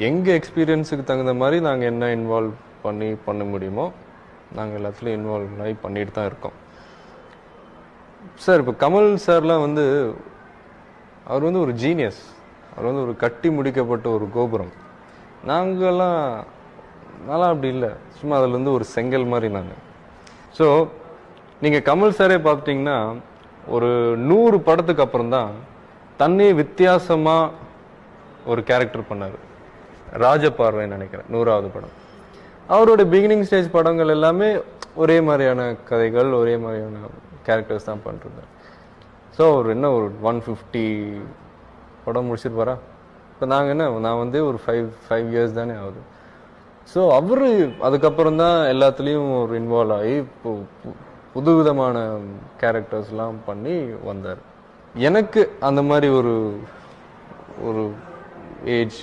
எங்கள் எக்ஸ்பீரியன்ஸுக்கு தகுந்த மாதிரி நாங்கள் என்ன இன்வால்வ் பண்ண முடியுமோ நாங்கள் எல்லாத்துலேயும் இன்வால்வ் ஆகி பண்ணிட்டு தான் இருக்கோம் சார். இப்போ கமல் சார்லாம் வந்து அவர் வந்து ஒரு ஜீனியஸ், அவர் வந்து ஒரு கட்டி முடிக்கப்பட்ட ஒரு கோபுரம். நாங்கள்லாம் அப்படி இல்லை, சும்மா அதுலேருந்து ஒரு செங்கல் மாதிரி நான். ஸோ நீங்கள் கமல் சாரே பார்த்துட்டிங்கன்னா ஒரு 100 படத்துக்கு அப்புறம் தான் தன்னே வித்தியாசமாக ஒரு கேரக்டர் பண்ணார். ராஜபார்வைன்னு நினைக்கிறேன் 100வது படம். அவரோட பிகினிங் ஸ்டேஜ் படங்கள் எல்லாமே ஒரே மாதிரியான கதைகள், ஒரே மாதிரியான கேரக்டர்ஸ் தான் பண்ணிருந்தார். ஸோ அவர் என்ன ஒரு 150 படம் முடிச்சிருப்பாரா? இப்போ நான் வந்து ஒரு 5 இயர்ஸ் தானே ஆகுது. ஸோ அவர் அதுக்கப்புறம் தான் எல்லாத்துலேயும் ஒரு இன்வால்வ் ஆகி இப்போ புதுவிதமான கேரக்டர்ஸ்லாம் பண்ணி வந்தார். எனக்கு அந்த மாதிரி ஒரு ஏஜ்